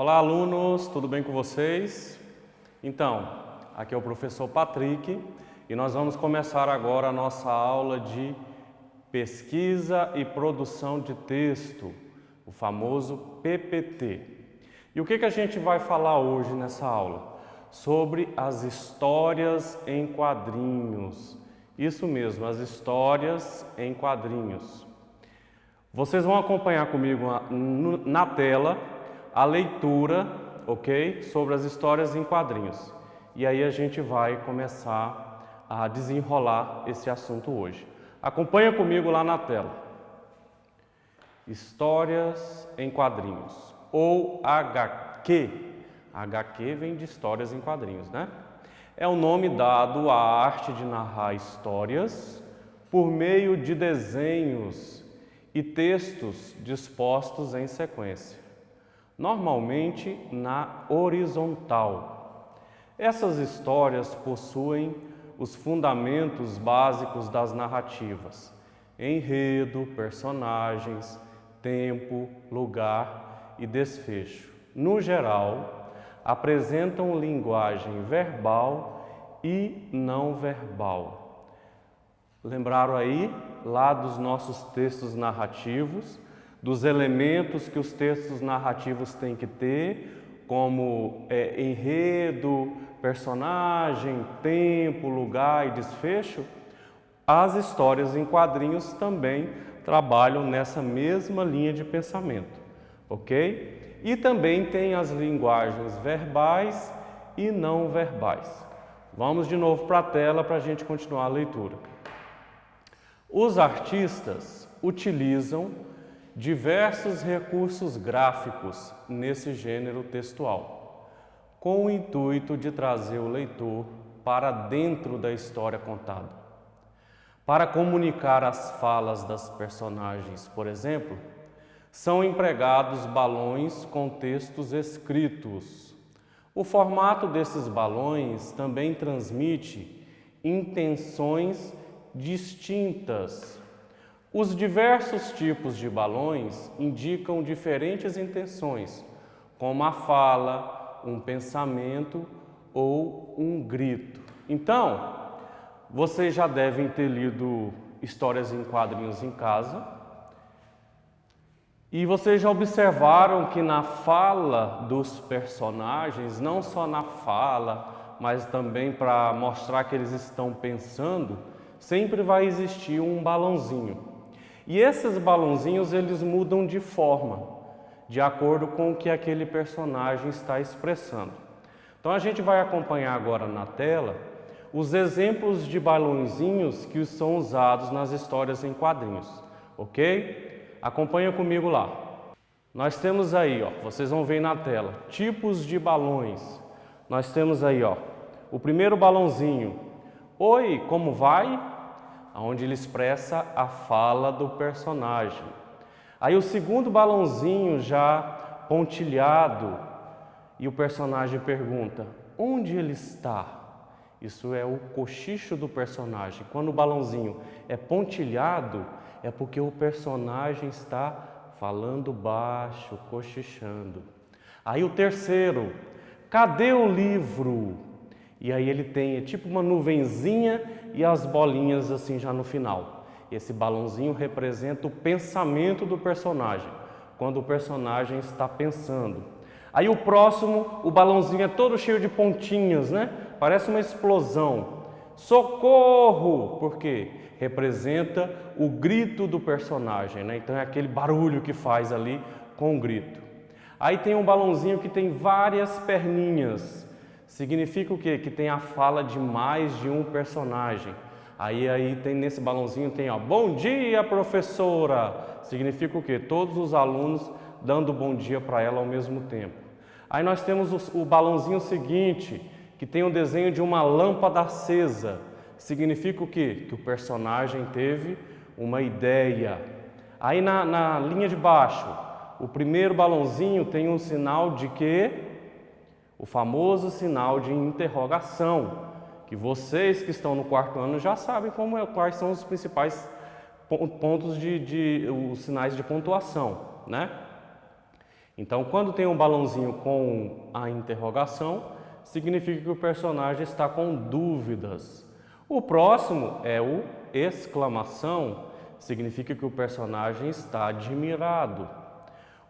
Olá, alunos, tudo bem com vocês? Então, aqui é o professor Patrick e nós vamos começar agora a nossa aula de pesquisa e produção de texto, o famoso PPT. E o que a gente vai falar hoje nessa aula? Sobre as histórias em quadrinhos. Isso mesmo, as histórias em quadrinhos. Vocês vão acompanhar comigo na tela a leitura, ok? Sobre as histórias em quadrinhos. E aí a gente vai começar a desenrolar esse assunto hoje. Acompanha comigo lá na tela. Histórias em quadrinhos, ou HQ. HQ vem de histórias em quadrinhos, né? É o nome dado à arte de narrar histórias por meio de desenhos e textos dispostos em sequência, normalmente na horizontal. Essas histórias possuem os fundamentos básicos das narrativas: enredo, personagens, tempo, lugar e desfecho. No geral, apresentam linguagem verbal e não verbal. Lembraram aí, lá dos nossos textos narrativos, dos elementos que os textos narrativos têm que ter, como enredo, personagem, tempo, lugar e desfecho? As histórias em quadrinhos também trabalham nessa mesma linha de pensamento, ok? E também tem as linguagens verbais e não verbais. Vamos de novo para a tela para a gente continuar a leitura. Os artistas utilizam diversos recursos gráficos nesse gênero textual, com o intuito de trazer o leitor para dentro da história contada. Para comunicar as falas das personagens, por exemplo, são empregados balões com textos escritos. O formato desses balões também transmite intenções distintas. Os diversos tipos de balões indicam diferentes intenções, como a fala, um pensamento ou um grito. Então, vocês já devem ter lido histórias em quadrinhos em casa e vocês já observaram que na fala dos personagens, não só na fala, mas também para mostrar que eles estão pensando, sempre vai existir um balãozinho. E esses balãozinhos, eles mudam de forma, de acordo com o que aquele personagem está expressando. Então a gente vai acompanhar agora na tela os exemplos de balãozinhos que são usados nas histórias em quadrinhos, ok? Acompanha comigo lá. Nós temos aí, ó, vocês vão ver na tela, tipos de balões. Nós temos aí, ó, o primeiro balãozinho. Oi, como vai? Onde ele expressa a fala do personagem. Aí o segundo balãozinho já pontilhado e o personagem pergunta: onde ele está? Isso é o cochicho do personagem. Quando o balãozinho é pontilhado, é porque o personagem está falando baixo, cochichando. Aí o terceiro: cadê o livro? E aí ele tem tipo uma nuvenzinha e as bolinhas assim já no final. Esse balãozinho representa o pensamento do personagem, quando o personagem está pensando. Aí o próximo, o balãozinho é todo cheio de pontinhas, né? Parece uma explosão. Socorro! Por quê? Representa o grito do personagem, né? Então é aquele barulho que faz ali com o grito. Aí tem um balãozinho que tem várias perninhas. Significa o quê? Que tem a fala de mais de um personagem. Aí tem nesse balãozinho tem, ó, bom dia, professora. Significa o quê? Todos os alunos dando bom dia para ela ao mesmo tempo. Aí nós temos o balãozinho seguinte, que tem o desenho de uma lâmpada acesa. Significa o quê? Que o personagem teve uma ideia. Aí na linha de baixo, o primeiro balãozinho tem um sinal de quê? O famoso sinal de interrogação, que vocês que estão no quarto ano já sabem quais são os principais pontos os sinais de pontuação, né? Então, quando tem um balãozinho com a interrogação, significa que o personagem está com dúvidas. O próximo é o exclamação, significa que o personagem está admirado.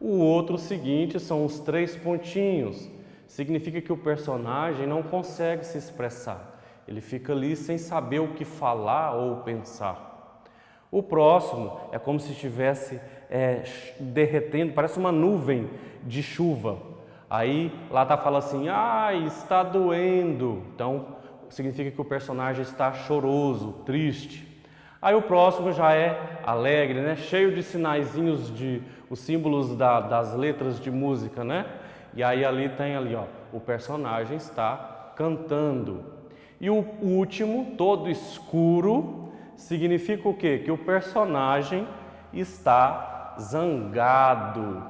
O outro seguinte são os 3 pontinhos, significa que o personagem não consegue se expressar, ele fica ali sem saber o que falar ou pensar. O próximo é como se estivesse derretendo, parece uma nuvem de chuva. Aí lá está falando assim, está doendo. Então significa que o personagem está choroso, triste. Aí o próximo já é alegre, né? Cheio de sinaizinhos, os símbolos das letras de música, né? E aí ali tem ó, o personagem está cantando. E o último, todo escuro, significa o quê? Que o personagem está zangado.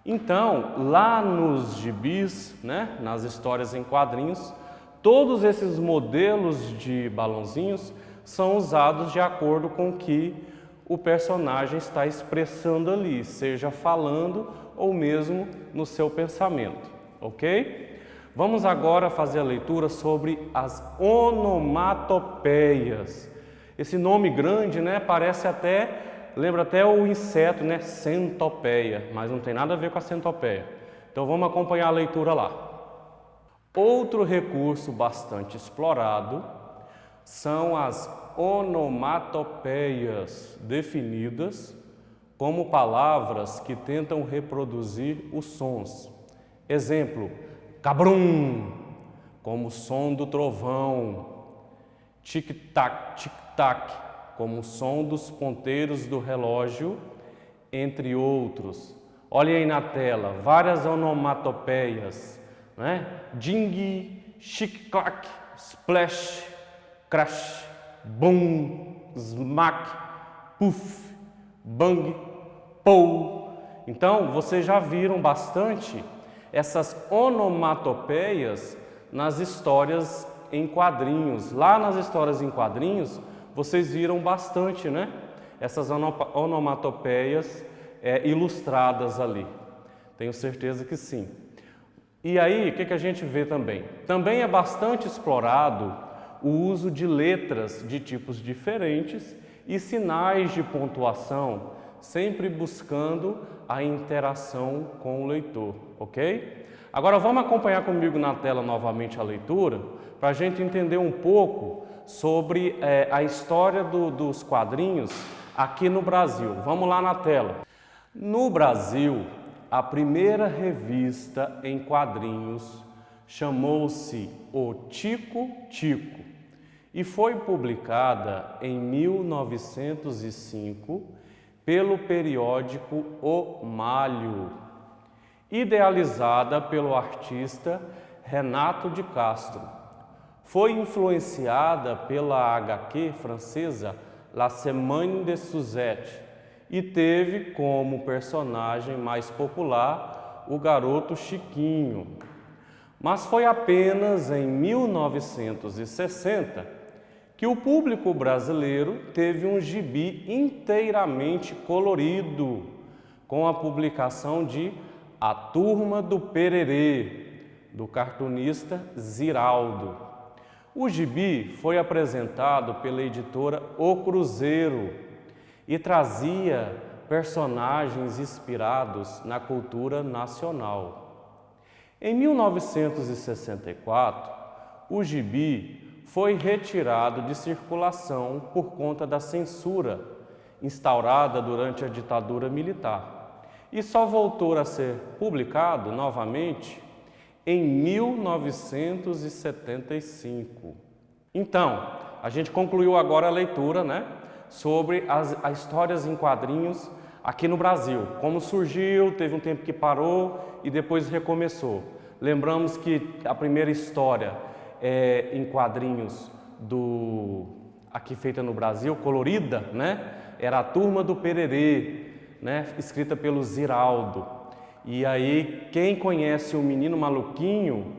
Então, lá nos gibis, né, nas histórias em quadrinhos, todos esses modelos de balãozinhos são usados de acordo com o que o personagem está expressando ali, seja falando ou mesmo no seu pensamento, ok? Vamos agora fazer a leitura sobre as onomatopeias. Esse nome grande, né, lembra até o inseto, né, centopeia, mas não tem nada a ver com a centopeia. Então vamos acompanhar a leitura lá. Outro recurso bastante explorado são as onomatopeias, definidas como palavras que tentam reproduzir os sons. Exemplo, cabrum, como o som do trovão, tic-tac, tic-tac, como o som dos ponteiros do relógio, entre outros. Olhem aí na tela, várias onomatopeias, né? Ding, chic-clac, splash, crash, boom, smack, puff, bang, pou. Então, vocês já viram bastante essas onomatopeias nas histórias em quadrinhos. Lá nas histórias em quadrinhos, vocês viram bastante, né? Essas onomatopeias ilustradas ali. Tenho certeza que sim. E aí, o que a gente vê também? Também é bastante explorado o uso de letras de tipos diferentes e sinais de pontuação, sempre buscando a interação com o leitor, ok? Agora vamos acompanhar comigo na tela novamente a leitura, para a gente entender um pouco sobre a história dos quadrinhos aqui no Brasil. Vamos lá na tela. No Brasil, a primeira revista em quadrinhos chamou-se O Tico-Tico e foi publicada em 1905 pelo periódico O Malho, idealizada pelo artista Renato de Castro. Foi influenciada pela HQ francesa La Semaine de Suzette e teve como personagem mais popular o garoto Chiquinho. Mas foi apenas em 1960 que o público brasileiro teve um gibi inteiramente colorido, com a publicação de A Turma do Pererê, do cartunista Ziraldo. O gibi foi apresentado pela editora O Cruzeiro e trazia personagens inspirados na cultura nacional. Em 1964, o gibi foi retirado de circulação por conta da censura instaurada durante a ditadura militar e só voltou a ser publicado novamente em 1975. Então, a gente concluiu agora a leitura, né, sobre as histórias em quadrinhos aqui no Brasil. Como surgiu, teve um tempo que parou e depois recomeçou. Lembramos que a primeira história em quadrinhos aqui feita no Brasil, colorida, né, era A Turma do Pererê, né, escrita pelo Ziraldo. E aí, quem conhece o Menino Maluquinho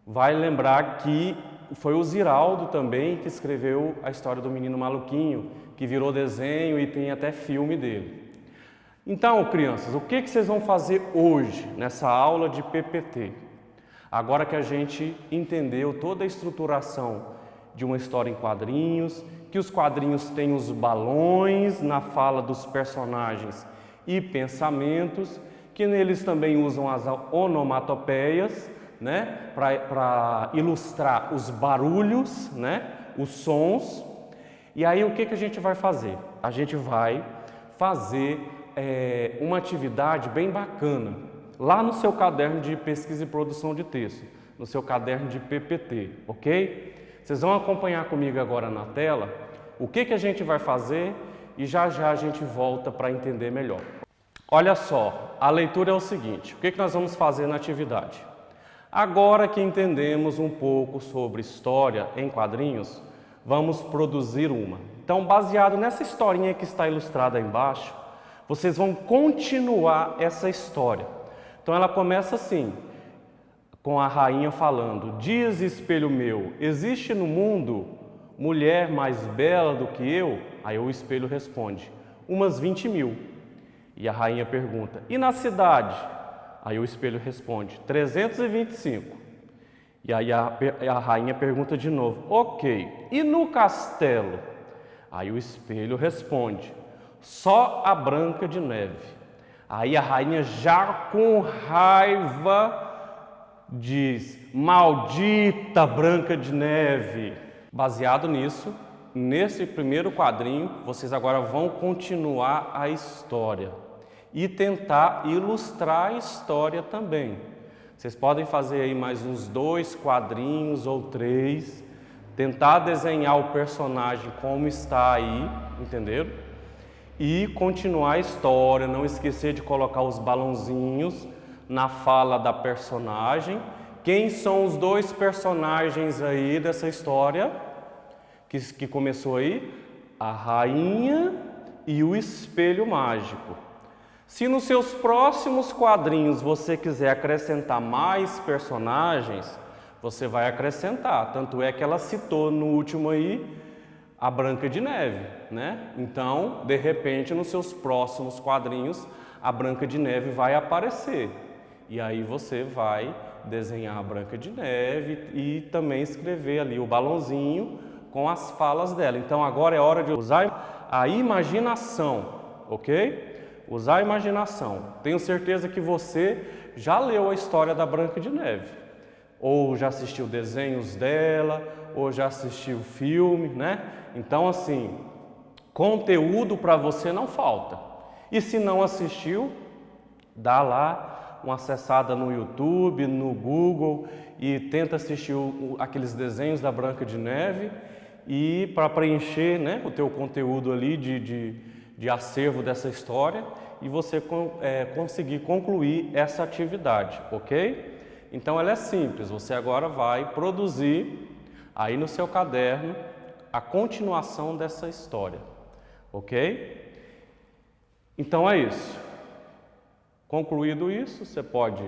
vai lembrar que foi o Ziraldo também que escreveu a história do Menino Maluquinho, que virou desenho e tem até filme dele. Então, crianças, o que vocês vão fazer hoje nessa aula de PPT? Agora que a gente entendeu toda a estruturação de uma história em quadrinhos, que os quadrinhos têm os balões na fala dos personagens e pensamentos, que neles também usam as onomatopeias, né, para ilustrar os barulhos, né, os sons. E aí o que a gente vai fazer? A gente vai fazer uma atividade bem bacana lá no seu caderno de pesquisa e produção de texto, no seu caderno de PPT, ok? Vocês vão acompanhar comigo agora na tela o que a gente vai fazer e já já a gente volta para entender melhor. Olha só, a leitura é o seguinte, o que nós vamos fazer na atividade? Agora que entendemos um pouco sobre história em quadrinhos, vamos produzir uma. Então, baseado nessa historinha que está ilustrada aí embaixo, vocês vão continuar essa história. Então, ela começa assim, com a rainha falando: diz, espelho meu, existe no mundo mulher mais bela do que eu? Aí o espelho responde: umas 20 mil. E a rainha pergunta: e na cidade? Aí o espelho responde: 325. E aí a rainha pergunta de novo: ok, e no castelo? Aí o espelho responde: só a Branca de Neve. Aí a rainha, já com raiva, diz: maldita Branca de Neve. Baseado nisso, nesse primeiro quadrinho, vocês agora vão continuar a história e tentar ilustrar a história também. Vocês podem fazer aí mais uns 2 quadrinhos ou 3, tentar desenhar o personagem como está aí, entenderam? E continuar a história, não esquecer de colocar os balãozinhos na fala da personagem. Quem são os 2 personagens aí dessa história que começou aí? A rainha e o espelho mágico. Se nos seus próximos quadrinhos você quiser acrescentar mais personagens, você vai acrescentar. Tanto é que ela citou no último aí a Branca de Neve, né? Então, de repente, nos seus próximos quadrinhos, a Branca de Neve vai aparecer. E aí você vai desenhar a Branca de Neve e também escrever ali o balãozinho com as falas dela. Então, agora é hora de usar a imaginação, ok? Usar a imaginação. Tenho certeza que você já leu a história da Branca de Neve, ou já assistiu desenhos dela, ou já assistiu filme, né? Então, assim, conteúdo para você não falta. E se não assistiu, dá lá uma acessada no YouTube, no Google e tenta assistir aqueles desenhos da Branca de Neve e para preencher, né, o teu conteúdo ali de acervo dessa história e você conseguir concluir essa atividade, ok? Então ela é simples, você agora vai produzir aí no seu caderno a continuação dessa história, ok? Então é isso. Concluído isso, você pode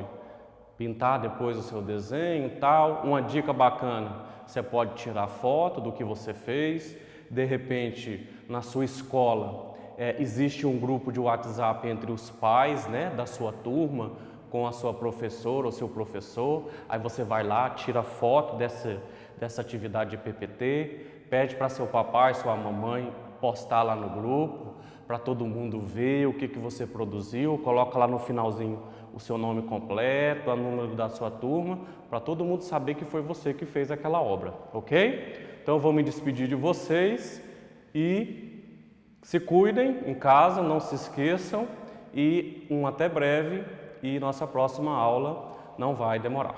pintar depois o seu desenho e tal. Uma dica bacana, você pode tirar foto do que você fez. De repente, na sua escola, existe um grupo de WhatsApp entre os pais, né, da sua turma, com a sua professora ou seu professor. Aí você vai lá, tira foto dessa atividade de PPT, pede para seu papai, sua mamãe postar lá no grupo, para todo mundo ver o que você produziu, coloca lá no finalzinho o seu nome completo, o número da sua turma, para todo mundo saber que foi você que fez aquela obra, ok? Então eu vou me despedir de vocês e se cuidem em casa, não se esqueçam e até breve e nossa próxima aula não vai demorar.